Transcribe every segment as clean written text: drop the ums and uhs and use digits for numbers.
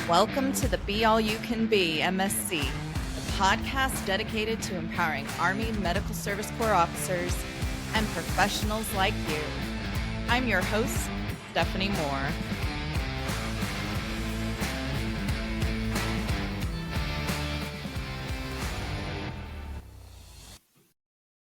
Welcome to the Be All You Can Be MSC, the podcast dedicated to empowering Army Medical Service Corps officers and professionals like you. I'm your host, Stephanie Moore.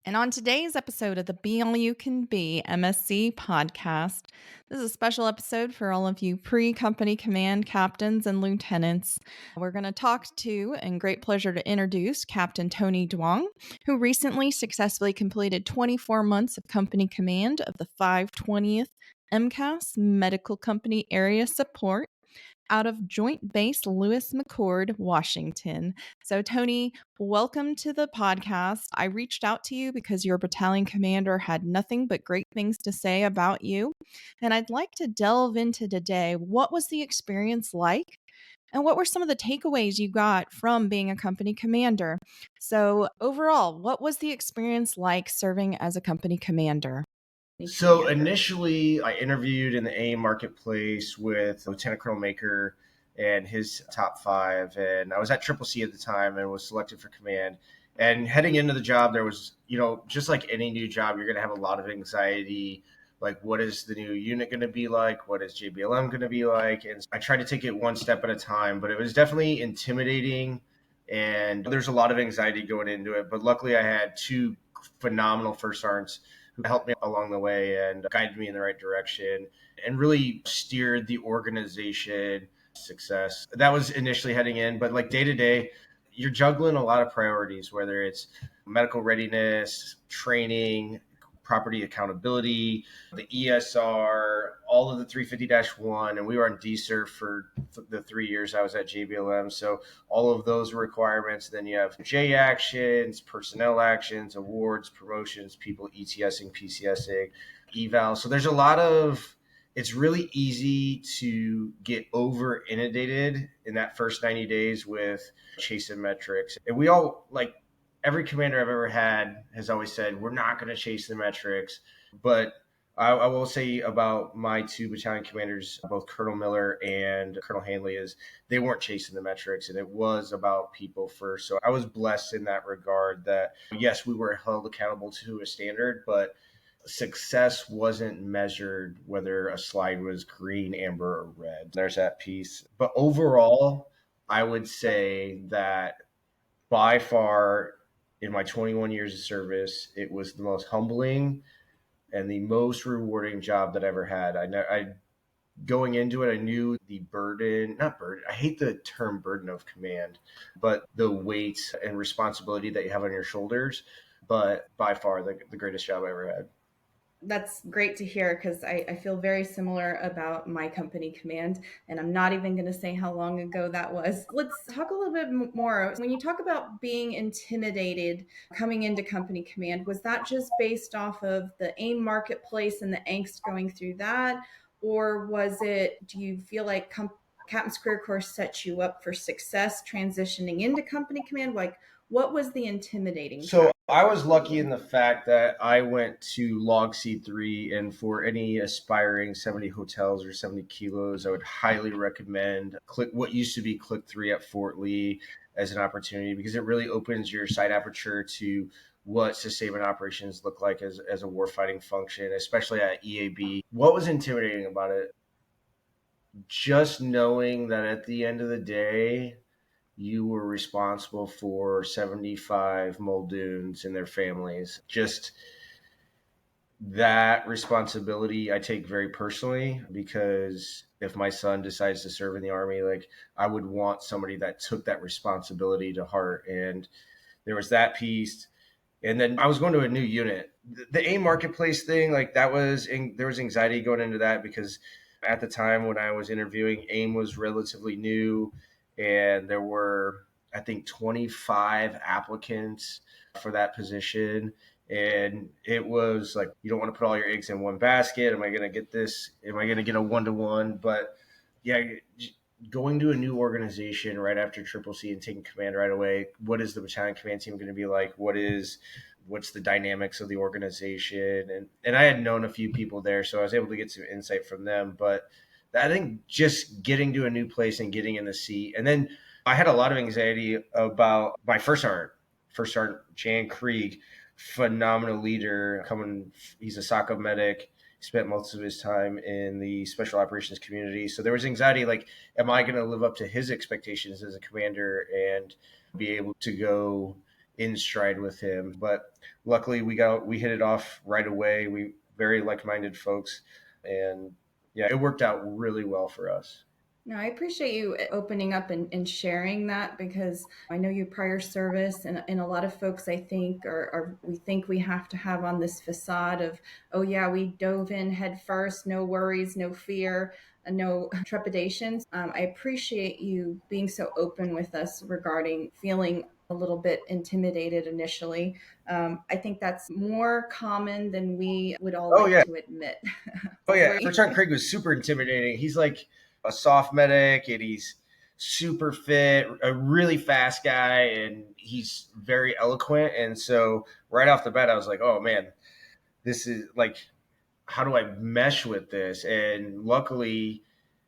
And on today's episode of the Be All You Can Be MSC podcast, this is a special episode for all of you pre-company command captains and lieutenants. We're going to talk to, and great pleasure to introduce, Captain Tony Duong, who recently successfully completed 24 months of company command of the 520th MCAS Medical Company Area Support out of Joint Base Lewis McChord, Washington. So, Tony, welcome to the podcast. I reached out to you because your battalion commander had nothing but great things to say about you. And I'd like to delve into today. What was the experience like? And what were some of the takeaways you got from being a company commander? So, overall, what was the experience like serving as a company commander? So initially, I interviewed in the AIM marketplace with Lieutenant Colonel Maker and his top five. And I was at Triple C at the time and was selected for command. And heading into the job, there was, just like any new job, you're going to have a lot of anxiety. Like, what is the new unit going to be like? What is JBLM going to be like? And I tried to take it one step at a time, but it was definitely intimidating. And there's a lot of anxiety going into it. But luckily, I had two phenomenal first sergeants who helped me along the way and guided me in the right direction and really steered the organization success. That was initially heading in, but like day to day, you're juggling a lot of priorities, whether it's medical readiness, training, property accountability, the ESR, all of the 350-1, and we were on DSERF for the 3 years I was at JBLM. So all of those requirements. Then you have J actions, personnel actions, awards, promotions, people ETSing, PCSing, eval. So there's a lot of, it's really easy to get over inundated in that first 90 days with chasing metrics. And we all every commander I've ever had has always said, we're not going to chase the metrics. But I will say about my two battalion commanders, both Colonel Miller and Colonel Hanley, is they weren't chasing the metrics, and it was about people first. So I was blessed in that regard that, yes, we were held accountable to a standard, but success wasn't measured whether a slide was green, amber, or red. There's that piece. But overall, I would say that by far, in my 21 years of service, it was the most humbling and the most rewarding job that I ever had. I going into it, I knew the not burden, I hate the term burden of command, but the weight and responsibility that you have on your shoulders. But by far, the greatest job I ever had. That's great to hear because I feel very similar about my company command, and I'm not even going to say how long ago that was. Let's talk a little bit more. When you talk about being intimidated coming into company command, was that just based off of the AIM marketplace and the angst going through that? Or do you feel like Captain's Career Course set you up for success transitioning into company command? Like, what was the intimidating So I was lucky in the fact that I went to Log C3, and for any aspiring 70 hotels or 70 kilos, I would highly recommend what used to be Click 3 at Fort Lee as an opportunity, because it really opens your sight aperture to what sustainment operations look like as a warfighting function, especially at EAB. What was intimidating about it? Just knowing that at the end of the day, you were responsible for 75 Muldoons and their families. Just that responsibility I take very personally, because if my son decides to serve in the Army, I would want somebody that took that responsibility to heart. And there was that piece. And then I was going to a new unit. The AIM marketplace thing, there was anxiety going into that, because at the time when I was interviewing, AIM was relatively new, and there were, I think, 25 applicants for that position. And it was like, you don't want to put all your eggs in one basket. Am I going to get this? Am I going to get a 1-to-1? But yeah, going to a new organization right after Triple C and taking command right away, what is the battalion command team going to be like? What's the dynamics of the organization? And I had known a few people there, so I was able to get some insight from them. But I think just getting to a new place and getting in the seat. And then I had a lot of anxiety about my first sergeant Jan Krieg, phenomenal leader coming. He's a SOCO medic, spent most of his time in the special operations community. So there was anxiety like, am I going to live up to his expectations as a commander and be able to go in stride with him? But luckily we hit it off right away. We very like-minded folks, and yeah, it worked out really well for us. No, I appreciate you opening up and sharing that, because I know you prior service, and a lot of folks I think we think we have to have on this facade of, oh yeah, we dove in head first, no worries, no fear, no trepidations. I appreciate you being so open with us regarding feeling a little bit intimidated initially. I think that's more common than we would all Oh like yeah. to admit. Oh yeah. Where you, First Sergeant Craig was super intimidating. He's like a soft medic, and he's super fit, a really fast guy, and he's very eloquent. And so right off the bat, I was like, oh man, this is like, how do I mesh with this? And luckily,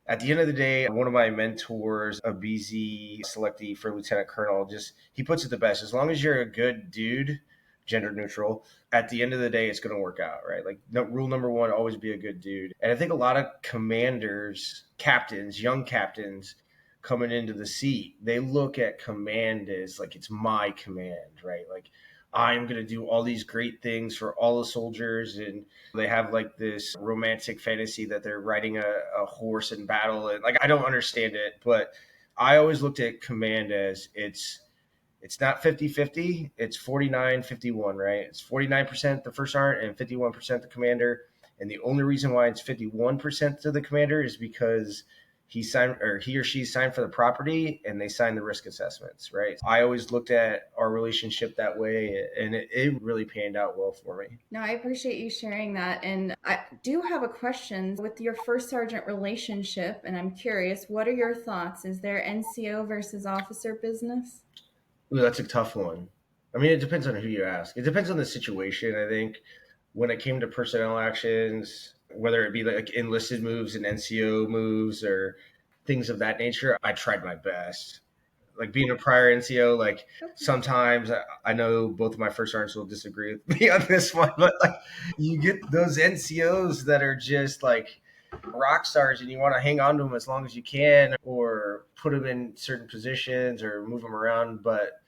at the end of the day, one of my mentors, a BZ selectee for lieutenant colonel, just he puts it the best. As long as you're a good dude, gender neutral, at the end of the day, it's going to work out, right? Like no, rule number one, always be a good dude. And I think a lot of commanders, captains, young captains coming into the seat, they look at command as like it's my command, right? Like I'm going to do all these great things for all the soldiers, and they have like this romantic fantasy that they're riding a horse in battle. And like, I don't understand it, but I always looked at command as it's not 50-50, it's 49-51, right? It's 49% the first sergeant and 51% the commander. And the only reason why it's 51% to the commander is because he or she signed for the property and they signed the risk assessments, right? I always looked at our relationship that way, and it really panned out well for me. No, I appreciate you sharing that. And I do have a question with your first sergeant relationship, and I'm curious, what are your thoughts? Is there NCO versus officer business? Ooh, that's a tough one. I mean, it depends on who you ask. It depends on the situation. I think when it came to personnel actions, whether it be like enlisted moves and NCO moves or things of that nature, I tried my best. Like being a prior NCO, like sometimes I know both of my first sergeants will disagree with me on this one, but like you get those NCOs that are just like rock stars and you want to hang on to them as long as you can or put them in certain positions or move them around. But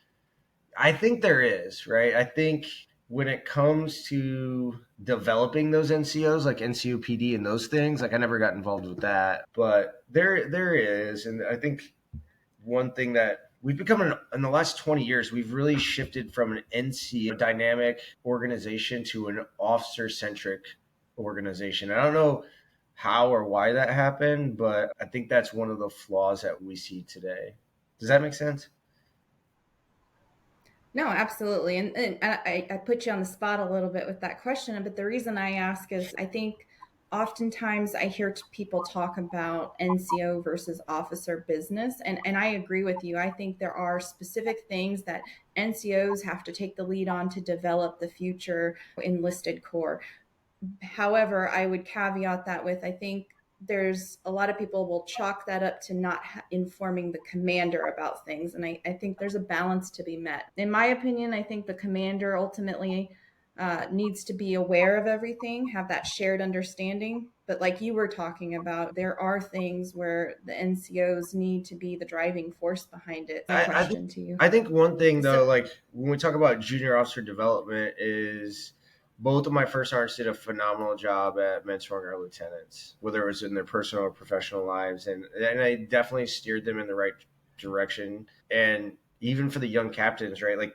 I think there is, right? I think when it comes to developing those NCOs, like NCOPD and those things, like I never got involved with that, but there is, and I think one thing that we've become in the last 20 years, we've really shifted from an NCO dynamic organization to an officer centric organization. I don't know how or why that happened, but I think that's one of the flaws that we see today. Does that make sense? No, absolutely. And I put you on the spot a little bit with that question, but the reason I ask is I think oftentimes I hear people talk about NCO versus officer business. And I agree with you. I think there are specific things that NCOs have to take the lead on to develop the future enlisted corps. However, I would caveat that with I think there's a lot of people will chalk that up to not informing the commander about things. And I think there's a balance to be met. In my opinion, I think the commander ultimately needs to be aware of everything, have that shared understanding. But like you were talking about, there are things where the NCOs need to be the driving force behind it. My I think question to you. I think one thing So, though, like when we talk about junior officer development, is both of my first sergeants did a phenomenal job at mentoring our lieutenants, whether it was in their personal or professional lives, and I definitely steered them in the right direction. And even for the young captains, right? Like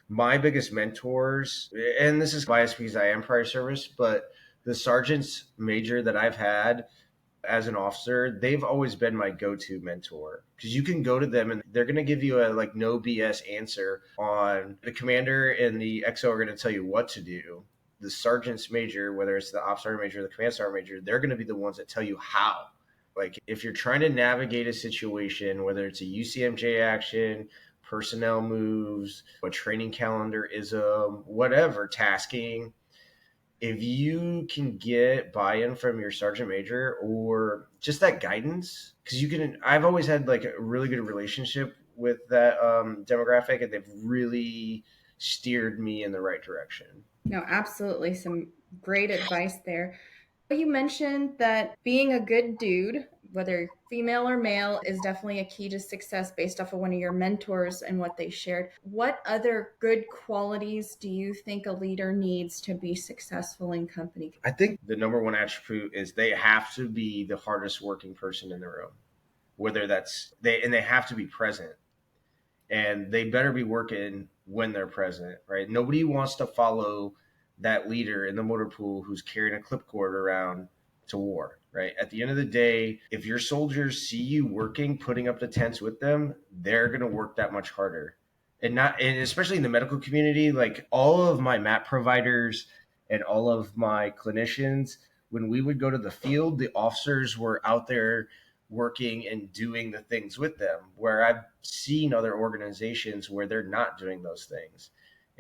my biggest mentors, and this is biased because I am prior service, but the sergeants major that I've had as an officer, they've always been my go-to mentor because you can go to them and they're going to give you a like no BS answer on the commander and the XO are going to tell you what to do. The sergeant's major, whether it's the ops sergeant major or the command sergeant major, they're going to be the ones that tell you how. Like if you're trying to navigate a situation, whether it's a UCMJ action, personnel moves, a training calendar ism, whatever, tasking, if you can get buy-in from your sergeant major or just that guidance, because I've always had like a really good relationship with that demographic, and they've really steered me in the right direction. No, absolutely. Some great advice there. You mentioned that being a good dude, whether female or male, is definitely a key to success based off of one of your mentors and what they shared. What other good qualities do you think a leader needs to be successful in company? I think the number one attribute is they have to be the hardest working person in the room, whether they have to be present, and they better be working when they're present, right? Nobody wants to follow that leader in the motor pool who's carrying a clipboard around to war, right? At the end of the day, if your soldiers see you working, putting up the tents with them, they're going to work that much harder. And especially in the medical community, like all of my map providers and all of my clinicians, when we would go to the field, the officers were out there working and doing the things with them, where I've seen other organizations where they're not doing those things.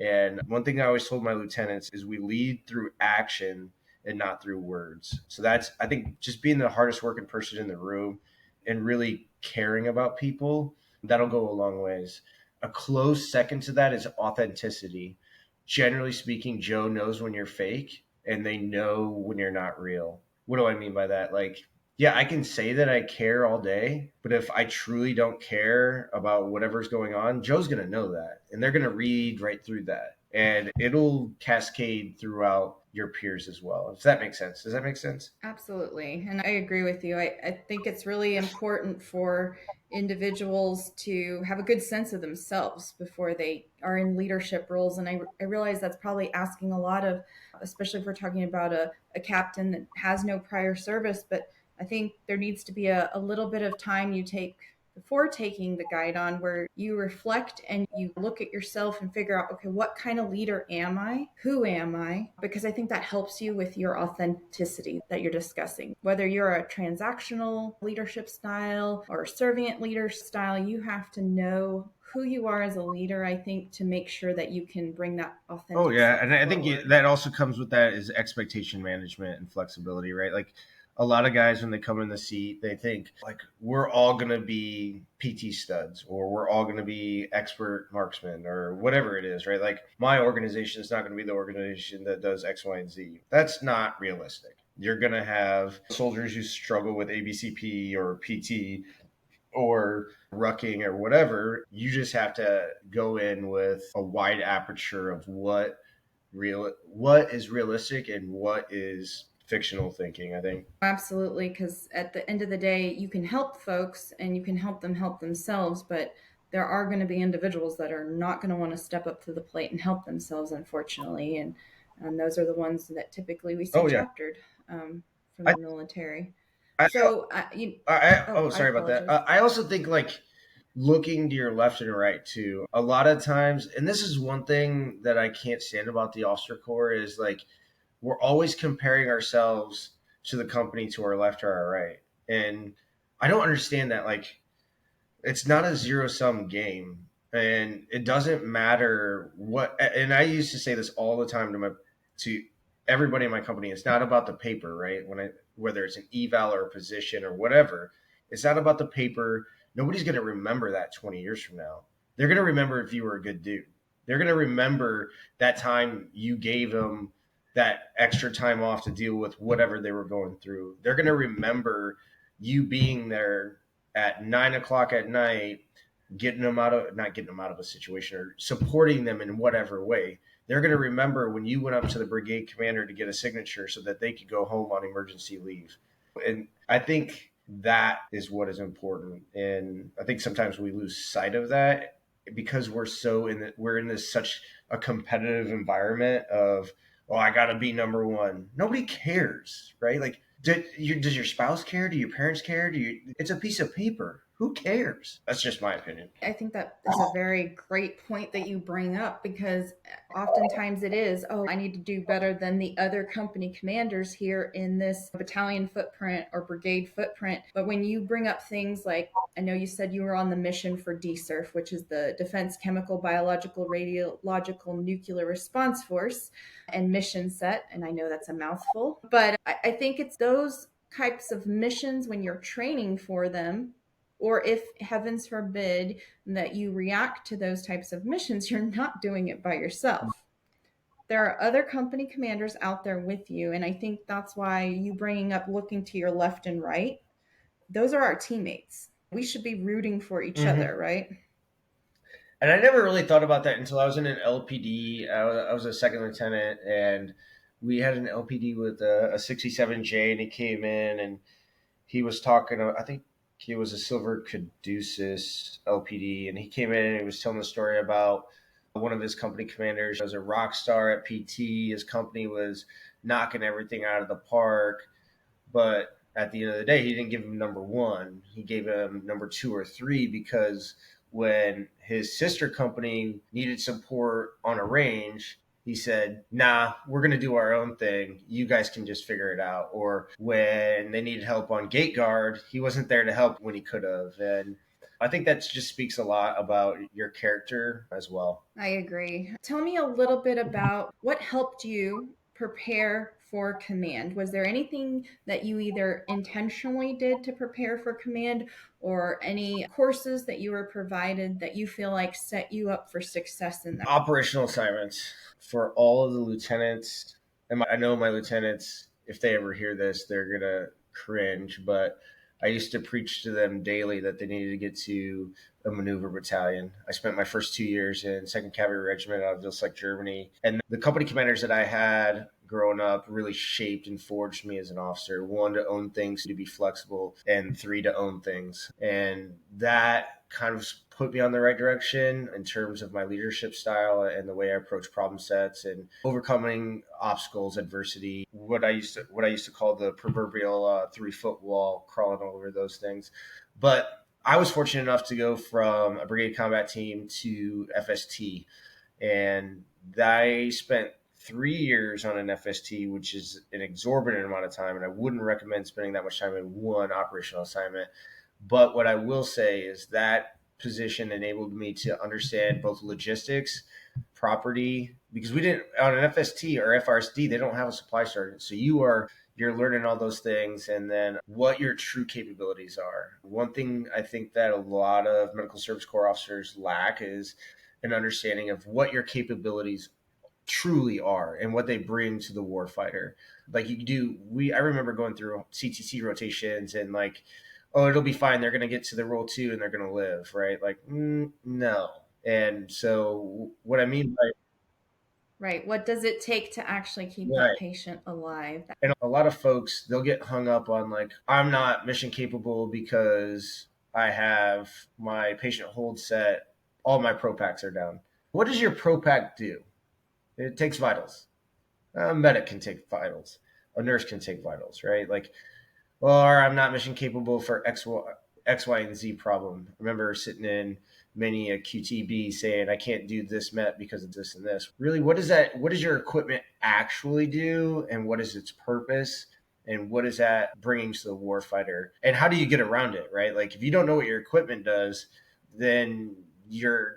And one thing I always told my lieutenants is we lead through action and not through words. So that's, I think, just being the hardest working person in the room and really caring about people, that'll go a long ways. A close second to that is authenticity. Generally speaking, Joe knows when you're fake and they know when you're not real. What do I mean by that? Like, yeah, I can say that I care all day, but if I truly don't care about whatever's going on, Joe's going to know that. And they're going to read right through that. And it'll cascade throughout your peers as well. If that makes sense. Does that make sense? Absolutely. And I agree with you. I think it's really important for individuals to have a good sense of themselves before they are in leadership roles. And I realize that's probably asking a lot of, especially if we're talking about a captain that has no prior service. But I think there needs to be a little bit of time you take before taking the guide on where you reflect and you look at yourself and figure out, okay, what kind of leader am I? Who am I? Because I think that helps you with your authenticity that you're discussing. Whether you're a transactional leadership style or a servant leader style, you have to know who you are as a leader, I think, to make sure that you can bring that Oh authentic yeah, self and I think forward. that also comes with that is expectation management and flexibility, right? Like a lot of guys when they come in the seat, they think like we're all going to be PT studs or we're all going to be expert marksmen or whatever it is, right? Like my organization is not going to be the organization that does X, Y, and Z. That's not realistic. You're going to have soldiers who struggle with ABCP or PT or rucking or whatever. You just have to go in with a wide aperture of what is realistic and what is fictional thinking, I think. Absolutely, because at the end of the day, you can help folks and you can help them help themselves, but there are going to be individuals that are not going to want to step up to the plate and help themselves, unfortunately. And those are the ones that typically we see Oh yeah. chaptered from I the military. I, So, oh, oh I sorry about that. apologize. I also think like looking to your left and right too. A lot of times, and this is one thing that I can't stand about the officer corps is like we're always comparing ourselves to the company to our left or our right. And I don't understand that. Like, it's not a zero sum game. And it doesn't matter what, and I used to say this all the time to everybody in my company. It's not about the paper, right? Whether it's an eval or a position or whatever, it's not about the paper. Nobody's going to remember that 20 years from now. They're going to remember if you were a good dude. They're going to remember that time you gave them that extra time off to deal with whatever they were going through. They're going to remember you being there at 9 o'clock at night, getting them out of not getting them out of a situation or supporting them in whatever way. They're going to remember when you went up to the brigade commander to get a signature so that they could go home on emergency leave. And I think that is what is important. And I think sometimes we lose sight of that because we're in this such a competitive environment of, oh, I got to be number one. Nobody cares, right? Like, does your spouse care? Do your parents care? It's a piece of paper, Who cares? That's just my opinion. I think that is a very great point that you bring up, because oftentimes it is, oh, I need to do better than the other company commanders here in this battalion footprint or brigade footprint. But when you bring up things like, I know you said you were on the mission for DCERF, which is the Defense Chemical, Biological, Radiological, Nuclear Response Force, and mission set, and I know that's a mouthful, but I think it's those types of missions when you're training for them, or if heavens forbid that you react to those types of missions, you're not doing it by yourself. There are other company commanders out there with you, and I think that's why you bringing up looking to your left and right, those are our teammates. We should be rooting for each Mm-hmm. other, right? And I never really thought about that until I was in an LPD. I was a second lieutenant, and we had an LPD with a 67J, and he came in and he was talking. I think he was a Silver Caduceus LPD, and he came in and he was telling the story about one of his company commanders. He was a rock star at PT. His company was knocking everything out of the park, but at the end of the day, he didn't give him number one. He gave him number two or three because when his sister company needed support on a range, he said, nah, we're going to do our own thing. You guys can just figure it out. Or when they needed help on gate guard, he wasn't there to help when he could have. And I think that just speaks a lot about your character as well. I agree. Tell me a little bit about what helped you prepare for command. Was there anything that you either intentionally did to prepare for command, or any courses that you were provided that you feel like set you up for success in that? Operational assignments for all of the lieutenants. And I know my lieutenants, if they ever hear this, they're going to cringe, but I used to preach to them daily that they needed to get to a maneuver battalion. I spent my first 2 years in 2nd Cavalry Regiment out of Vilseck, Germany. And the company commanders that I had growing up really shaped and forged me as an officer. One, to own things, to be flexible, and three, to own things. And that kind of put me on the right direction in terms of my leadership style and the way I approach problem sets and overcoming obstacles, adversity, what I used to call the proverbial 3-foot wall, crawling over those things. But I was fortunate enough to go from a brigade combat team to FST, and I spent 3 years on an FST, which is an exorbitant amount of time, and I wouldn't recommend spending that much time in one operational assignment. But what I will say is that position enabled me to understand both logistics, property, because we didn't on an FST or FRSD, they don't have a supply sergeant. So you're learning all those things, and then what your true capabilities are. One thing I think that a lot of medical service corps officers lack is an understanding of what your capabilities truly are and what they bring to the warfighter. Like I remember going through CTC rotations and like, oh, it'll be fine. They're going to get to the roll two and they're going to live, right? Like, no. And so what I mean by Right. What does it take to actually keep that right. patient alive? And a lot of folks, they'll get hung up on like, I'm not mission capable because I have my patient hold set. All my pro packs are down. What does your pro pack do? It takes vitals. A medic can take vitals. A nurse can take vitals, right? Like, or I'm not mission capable for X, Y, and Z problem. I remember sitting in many a QTB saying, I can't do this met because of this and this. Really, what does your equipment actually do? And what is its purpose? And what is that bringing to the warfighter? And how do you get around it, right? Like, if you don't know what your equipment does, then you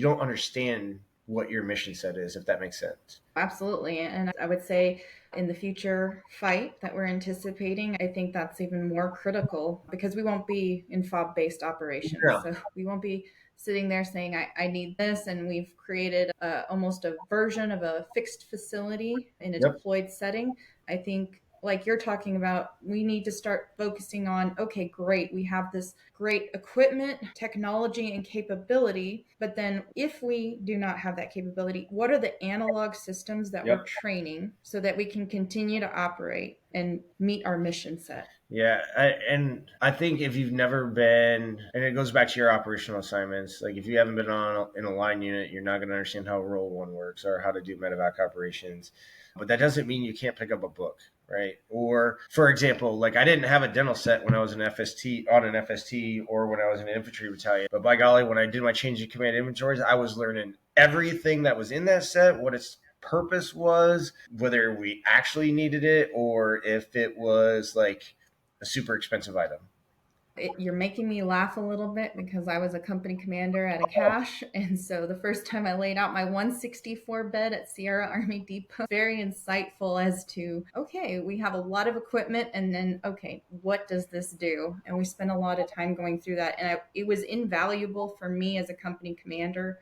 don't understand what your mission set is, if that makes sense. Absolutely. And I would say in the future fight that we're anticipating, I think that's even more critical, because we won't be in fob based operations. Yeah. So we won't be sitting there saying, I need this. And we've created almost a version of a fixed facility in a Yep. deployed setting. I think, like you're talking about, we need to start focusing on, okay, great, we have this great equipment, technology, and capability. But then if we do not have that capability, what are the analog systems that we're Yep. training so that we can continue to operate and meet our mission set? Yeah, and I think if you've never been, and it goes back to your operational assignments, like if you haven't been on in a line unit, you're not going to understand how roll one works or how to do medevac operations. But that doesn't mean you can't pick up a book. right? Or for example, like I didn't have a dental set when I was an FST on an FST or when I was in an infantry battalion. But by golly, when I did my change in command inventories, I was learning everything that was in that set, what its purpose was, whether we actually needed it or if it was like a super expensive item. You're making me laugh a little bit because I was a company commander at a cache. And so the first time I laid out my 164 bed at Sierra Army Depot, very insightful as to, okay, we have a lot of equipment. And then, okay, what does this do? And we spent a lot of time going through that. And it was invaluable for me as a company commander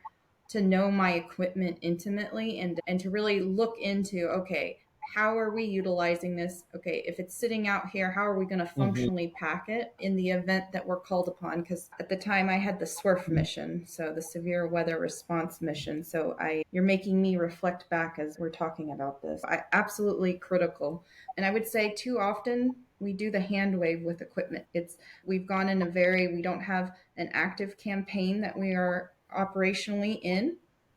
to know my equipment intimately and to really look into, okay, how are we utilizing this? Okay, if it's sitting out here, how are we going to Mm-hmm. functionally pack it in the event that we're called upon? Because at the time I had the SWRF mission, so the severe weather response mission. So you're making me reflect back as we're talking about this. Absolutely critical. And I would say too often we do the hand wave with equipment. We've gone in we don't have an active campaign that we are operationally in.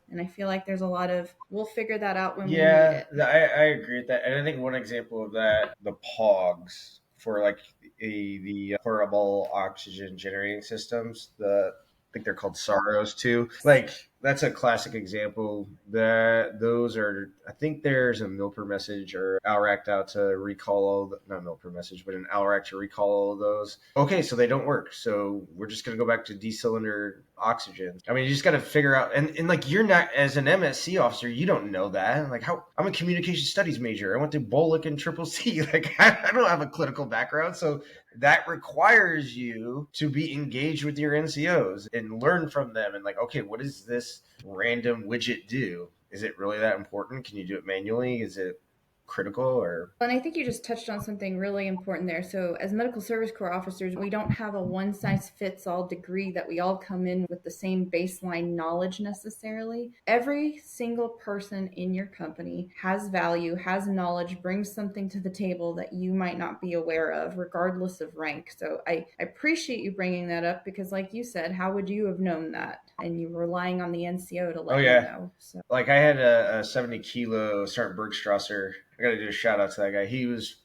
And I feel like there's a lot of, we'll figure that out when we need Yeah, it. I agree with that. And I think one example of that, the POGs for like the portable oxygen generating systems, I think they're called SAROs too. Like that's a classic example that those are, I think there's a mill per message or ALRAC out to recall not mill per message, but an ALRAC to recall all of those. Okay, so they don't work. So we're just going to go back to decylinder oxygen. I mean, you just got to figure out, and like you're not, as an MSC officer, you don't know that. Like how, I'm a communication studies major. I went to Bolick and Triple C. Like I don't have a clinical background. So that requires you to be engaged with your NCOs and learn from them and like, okay, what does this random widget do? Is it really that important? Can you do it manually? Is it critical or And I think you just touched on something really important there. So, as medical service corps officers, we don't have a one size fits all degree that we all come in with the same baseline knowledge necessarily. Every single person in your company has value, has knowledge, brings something to the table that you might not be aware of, regardless of rank. So, I appreciate you bringing that up because, like you said, how would you have known that? And you were relying on the NCO to oh let you yeah, know. So, like I had a 70 kilo Sergeant Bergstrasser. I got to do a shout out to that guy. He was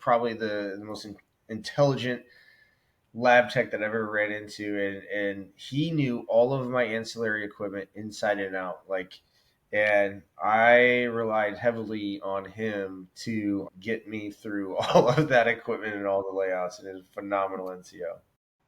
probably the most intelligent lab tech that I've ever ran into, and he knew all of my ancillary equipment inside and out. Like, and I relied heavily on him to get me through all of that equipment and all the layouts. And is a phenomenal NCO.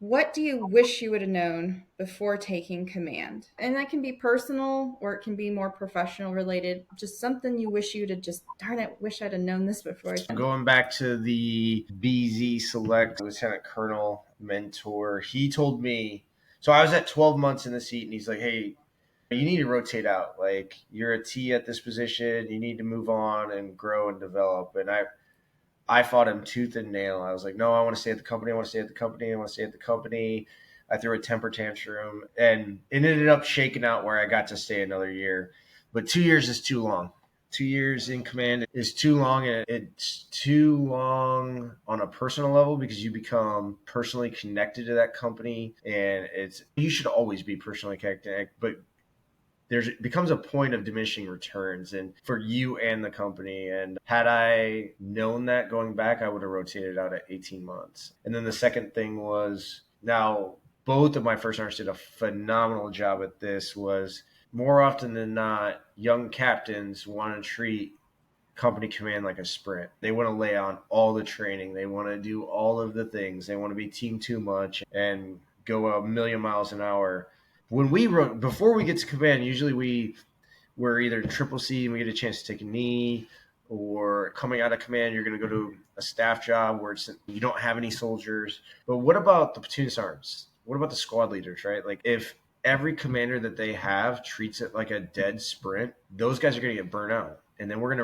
what do you wish you would have known before taking command? And that can be personal or it can be more professional related. Just something you wish you'd have just, darn it, wish I'd have known this before. Going back to the BZ Select Lieutenant Colonel mentor, he told me. So I was at 12 months in the seat, and he's like, "Hey, you need to rotate out. Like you're a T at this position. You need to move on and grow and develop." And I fought him tooth and nail. I was like, "No, I want to stay at the company. I want to stay at the company. I want to stay at the company." I threw a temper tantrum, and it ended up shaking out where I got to stay another year. But 2 years is too long. 2 years in command is too long, and it's too long on a personal level because you become personally connected to that company, and it's you should always be personally connected, but there's it becomes a point of diminishing returns and for you and the company. And had I known that going back, I would have rotated out at 18 months. And then the second thing was now both of my first sergeants did a phenomenal job at this. Was more often than not, young captains want to treat company command like a sprint. They want to lay on all the training. They want to do all of the things. They want to be team too much and go a million miles an hour. When we wrote before we get to command, usually we're either triple C and we get a chance to take a knee, or coming out of command, you're going to go to a staff job where you don't have any soldiers. But what about the platoon sergeants? What about the squad leaders, right? Like if every commander that they have treats it like a dead sprint, those guys are going to get burnt out. And then we're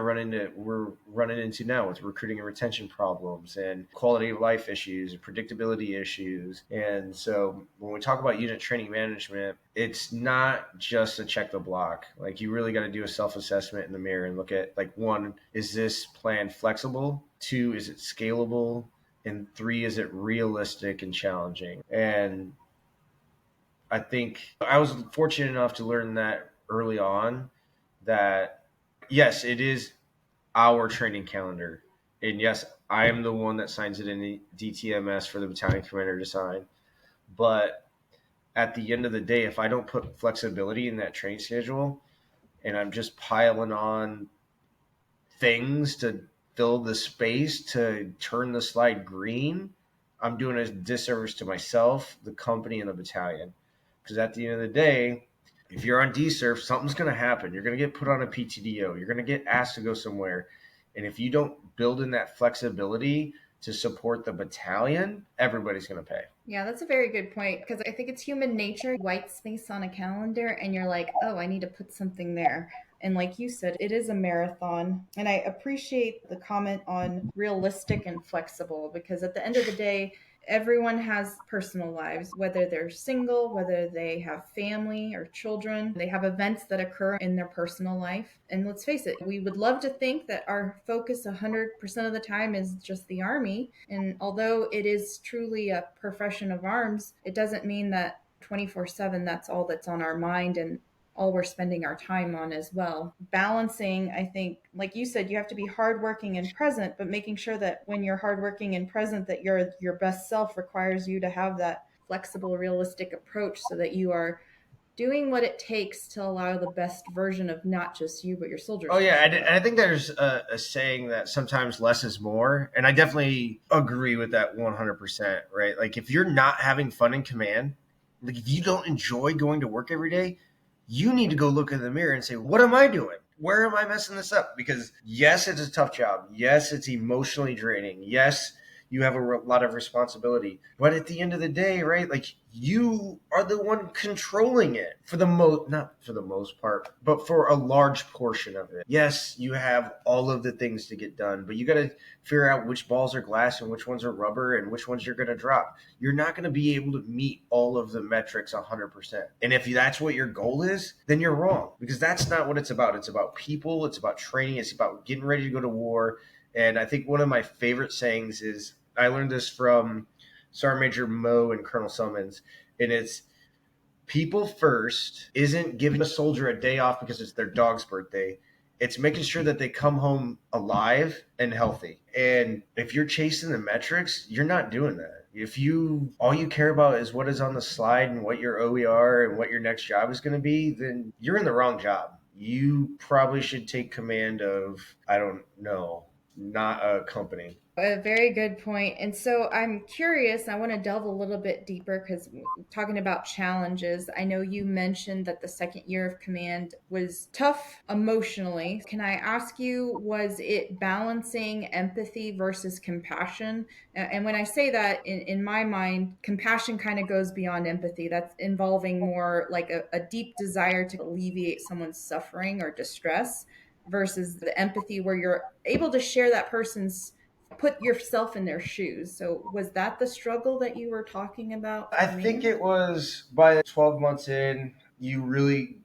running into now with recruiting and retention problems and quality of life issues and predictability issues. And so when we talk about unit training management, it's not just a check the block. Like you really got to do a self-assessment in the mirror and look at like, one, is this plan flexible? Two, is it scalable? And three, is it realistic and challenging? And I think I was fortunate enough to learn that early on, that yes, it is our training calendar. And yes, I am the one that signs it in the DTMS for the battalion commander to sign. But at the end of the day, if I don't put flexibility in that training schedule and I'm just piling on things to fill the space to turn the slide green, I'm doing a disservice to myself, the company, and the battalion. Because at the end of the day, if you're on DSurf, something's going to happen. You're going to get put on a PTDO. You're going to get asked to go somewhere. And if you don't build in that flexibility to support the battalion, everybody's going to pay. Yeah, that's a very good point because I think it's human nature, white space on a calendar, and you're like, oh, I need to put something there. And like you said, it is a marathon. And I appreciate the comment on realistic and flexible because at the end of the day, everyone has personal lives, whether they're single, whether they have family or children. They have events that occur in their personal life. And let's face it, we would love to think that our focus 100% of the time is just the Army. And although it is truly a profession of arms, it doesn't mean that 24/7 that's all that's on our mind and all we're spending our time on as well. Balancing, I think, like you said, you have to be hardworking and present, but making sure that when you're hardworking and present, that you're your best self requires you to have that flexible, realistic approach so that you are doing what it takes to allow the best version of not just you, but your soldiers Oh to yeah, show and up. I think there's a saying that sometimes less is more, and I definitely agree with that 100%. Right? Like if you're not having fun in command, like if you don't enjoy going to work every day, you need to go look in the mirror and say, "What am I doing? Where am I messing this up?" Because yes, it's a tough job. Yes, it's emotionally draining. Yes, you have a lot of responsibility, but at the end of the day, right? Like you are the one controlling it for the most, not for the most part, but for a large portion of it. Yes, you have all of the things to get done, but you got to figure out which balls are glass and which ones are rubber and which ones you're going to drop. You're not going to be able to meet all of the metrics 100%. And if that's what your goal is, then you're wrong because that's not what it's about. It's about people, it's about training, it's about getting ready to go to war. And I think one of my favorite sayings is I learned this from Sergeant Major Moe and Colonel Summons, and it's people first isn't giving a soldier a day off because it's their dog's birthday. It's making sure that they come home alive and healthy. And if you're chasing the metrics, you're not doing that. If you all you care about is what is on the slide and what your OER and what your next job is going to be, then you're in the wrong job. You probably should take command of, I don't know, not a company. A very good point. And so I'm curious, I want to delve a little bit deeper because talking about challenges, I know you mentioned that the second year of command was tough emotionally. Can I ask you, was it balancing empathy versus compassion? And when I say that, in my mind, compassion kind of goes beyond empathy. That's involving more like a deep desire to alleviate someone's suffering or distress versus the empathy where you're able to share that person's put yourself in their shoes. So was that the struggle that you were talking about I for think me? it was by 12 months in, you really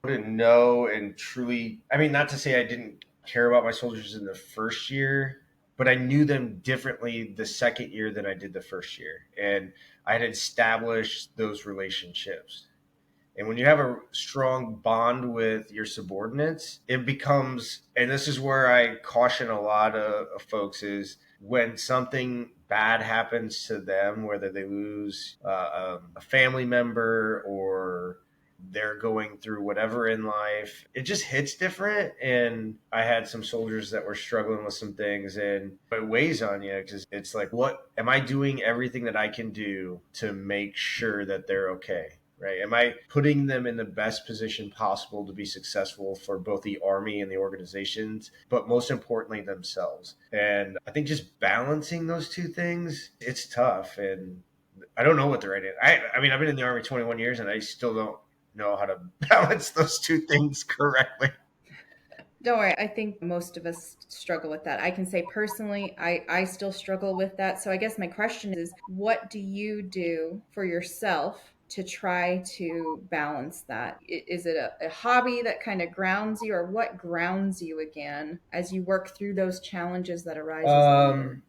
wouldn't know and truly. I mean, not to say I didn't care about my soldiers in the first year, but I knew them differently the second year than I did the first year. And I had established those relationships. And when you have a strong bond with your subordinates, it becomes, and this is where I caution a lot of folks, is when something bad happens to them, whether they lose a family member or they're going through whatever in life, it just hits different. And I had some soldiers that were struggling with some things, and it weighs on you because it's like, what am I doing everything that I can do to make sure that they're okay? Right? Am I putting them in the best position possible to be successful for both the Army and the organizations, but most importantly, themselves? And I think just balancing those two things, it's tough. And I don't know what the right is. I mean, I've been in the Army 21 years and I still don't know how to balance those two things correctly. Don't worry, I think most of us struggle with that. I can say personally, I still struggle with that. So I guess my question is, what do you do for yourself to try to balance that? Is it a hobby that kind of grounds you, or what grounds you again as you work through those challenges that arise as a leader? Um,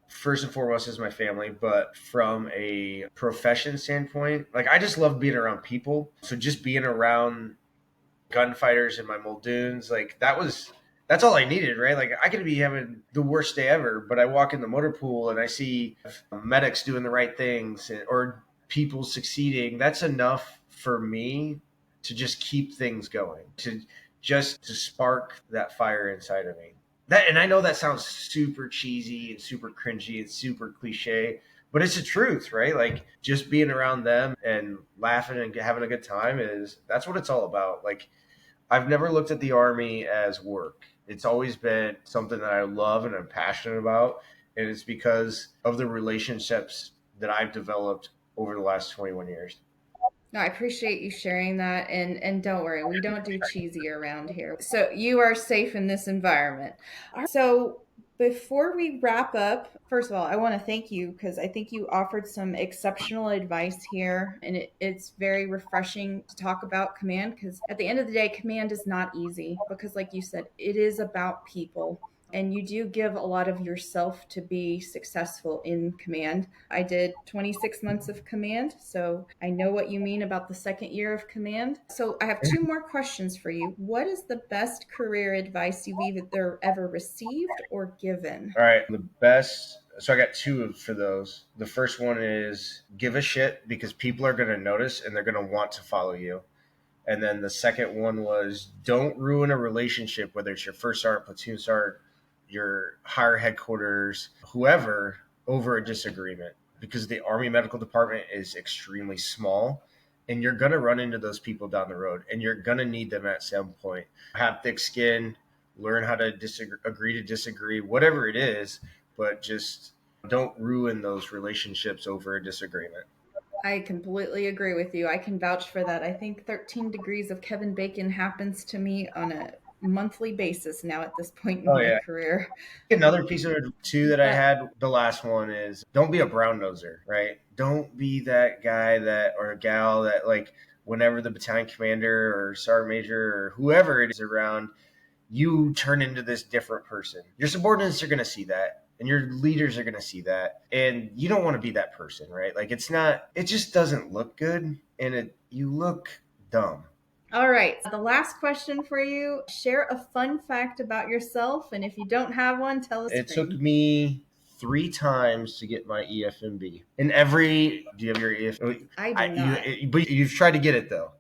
First and foremost is my family, but from a profession standpoint, like I just love being around people. So just being around gunfighters in my Muldoons, like that's all I needed, right? Like I could be having the worst day ever, but I walk in the motor pool and I see medics doing the right things or people succeeding. That's enough for me to just keep things going, to spark that fire inside of me. That, and I know that sounds super cheesy and super cringy and super cliche, but it's the truth, right? Like just being around them and laughing and having a good time that's what it's all about. Like I've never looked at the Army as work. It's always been something that I love and I'm passionate about. And it's because of the relationships that I've developed over the last 21 years. No, I appreciate you sharing that, and don't worry, we don't do cheesy around here. So you are safe in this environment. All right, so before we wrap up, first of all, I want to thank you because I think you offered some exceptional advice here, and it's very refreshing to talk about command because at the end of the day, command is not easy because, like you said, it is about people. And you do give a lot of yourself to be successful in command. I did 26 months of command, so I know what you mean about the second year of command. So I have two more questions for you. What is the best career advice you've either ever received or given? All right. The best. So I got two for those. The first one is give a shit because people are going to notice and they're going to want to follow you. And then the second one was don't ruin a relationship, whether it's your first sergeant, platoon sergeant, your higher headquarters, whoever, over a disagreement. Because the Army Medical Department is extremely small and you're going to run into those people down the road and you're going to need them at some point. Have thick skin, learn how to agree to disagree, whatever it is, but just don't ruin those relationships over a disagreement. I completely agree with you. I can vouch for that. I think 13 degrees of Kevin Bacon happens to me on a monthly basis now at this point in Oh, my yeah. career. Another piece of advice too that I Uh, had, the last one is don't be a brown noser, right? Don't be that guy that or a gal that like whenever the battalion commander or sergeant major or whoever it is around, you turn into this different person. Your subordinates are going to see that and your leaders are going to see that. And you don't want to be that person, right? Like it just doesn't look good and you look dumb. All right. The last question for you. Share a fun fact about yourself. And if you don't have one, tell us It took free. me 3 times to get my EFMB. Do you have your EF? I do not. But you've tried to get it though.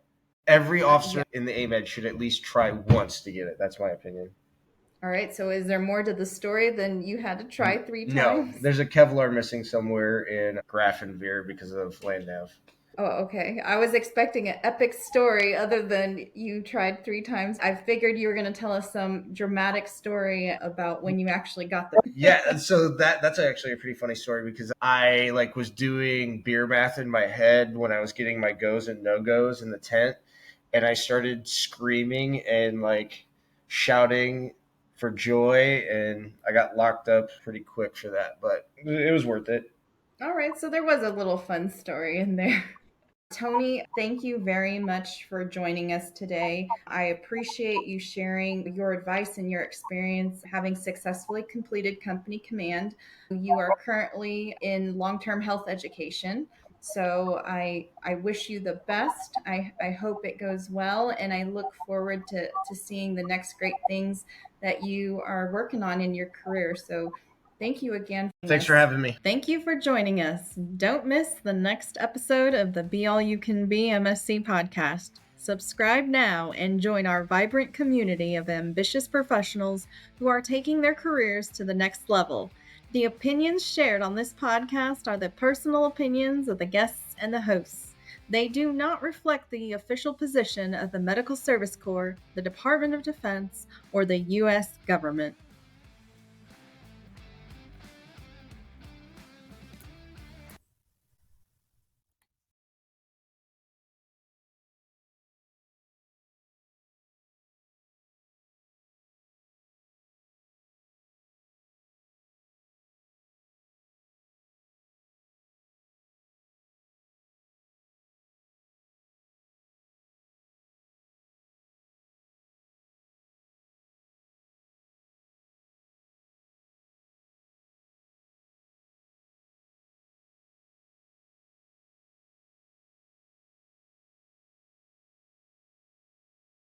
Every Yeah. officer in the AMED should at least try once to get it. That's my opinion. All right. So is there more to the story than you had to try three No, times? there's a Kevlar missing somewhere in Grafenwehr because of land nav. Oh, okay. I was expecting an epic story other than you tried three times. I figured you were going to tell us some dramatic story about when you actually got the. Yeah, so that's actually a pretty funny story because I like was doing beer math in my head when I was getting my goes and no goes in the tent, and I started screaming and like shouting for joy, and I got locked up pretty quick for that, but it was worth it. All right. So there was a little fun story in there. Tony, thank you very much for joining us today. I appreciate you sharing your advice and your experience having successfully completed company command. You are currently in long-term health education. So I wish you the best. I hope it goes well and I look forward to seeing the next great things that you are working on in your career. So thank you again for Thanks for us. having me. Thank you for joining us. Don't miss the next episode of the Be All You Can Be MSC podcast. Subscribe now and join our vibrant community of ambitious professionals who are taking their careers to the next level. The opinions shared on this podcast are the personal opinions of the guests and the hosts. They do not reflect the official position of the Medical Service Corps, the Department of Defense, or the U.S. government.